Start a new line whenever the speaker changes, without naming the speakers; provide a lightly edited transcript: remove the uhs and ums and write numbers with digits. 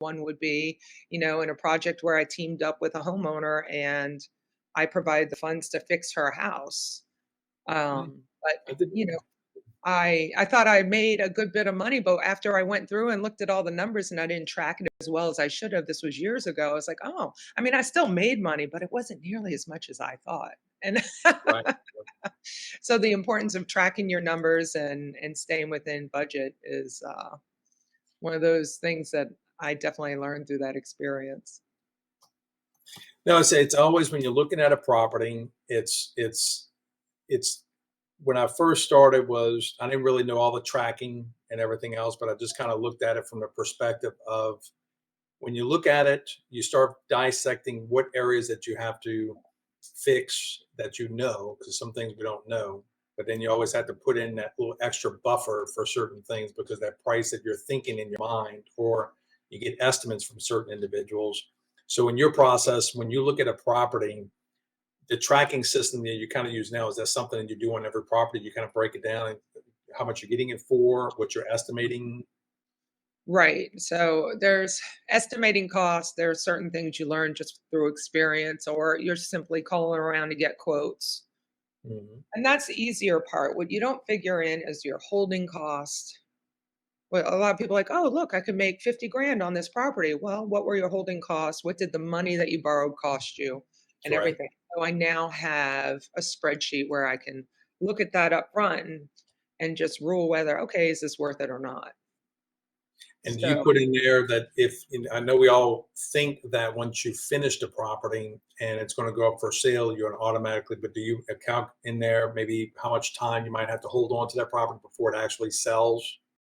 One would be, in a project where I teamed up with a homeowner and I provided the funds to fix her house.
Mm.
But,
I did.
you know, I thought I made a good bit of money, but after I went through and looked at all the numbers and I didn't track it as well as I should have, this was years ago. I was like, oh, I mean, I still made money, but it wasn't nearly as much as I thought. And
Right.
so the importance of tracking your numbers and staying within budget is one of those things that I definitely learned through that experience.
No, I say it's always when you're looking at a property, it's when I first started was I didn't really know all the tracking and everything else, but I just kind of looked at it from the perspective of when you look at it, you start dissecting what areas that you have to fix that because some things we don't know. But then you always have to put in that little extra buffer for certain things because that price that you're thinking in your mind, or you get estimates from certain individuals. So in your process, when you look at a property, the tracking system that you kind of use now, is that something that you do on every property? You kind of break it down and how much you're getting it for, what you're estimating.
Right. So there's estimating costs. There are certain things you learn just through experience, or you're simply calling around to get quotes.
Mhm.
And that's the easier part. What you don't figure in is your holding cost. Well, a lot of people are like, oh, look, I could make 50 grand on this property. Well, what were your holding costs? What did the money that you borrowed cost you? And
Right.
everything. So I now have a spreadsheet where I can look at that up front and just rule whether, okay, is this worth it or not?
And do you
So
put in there that I know we all think that once you finish the property and it's going to go up for sale, you're going to automatically, but do you account in there maybe how much time you might have to hold on to that property before it actually sells?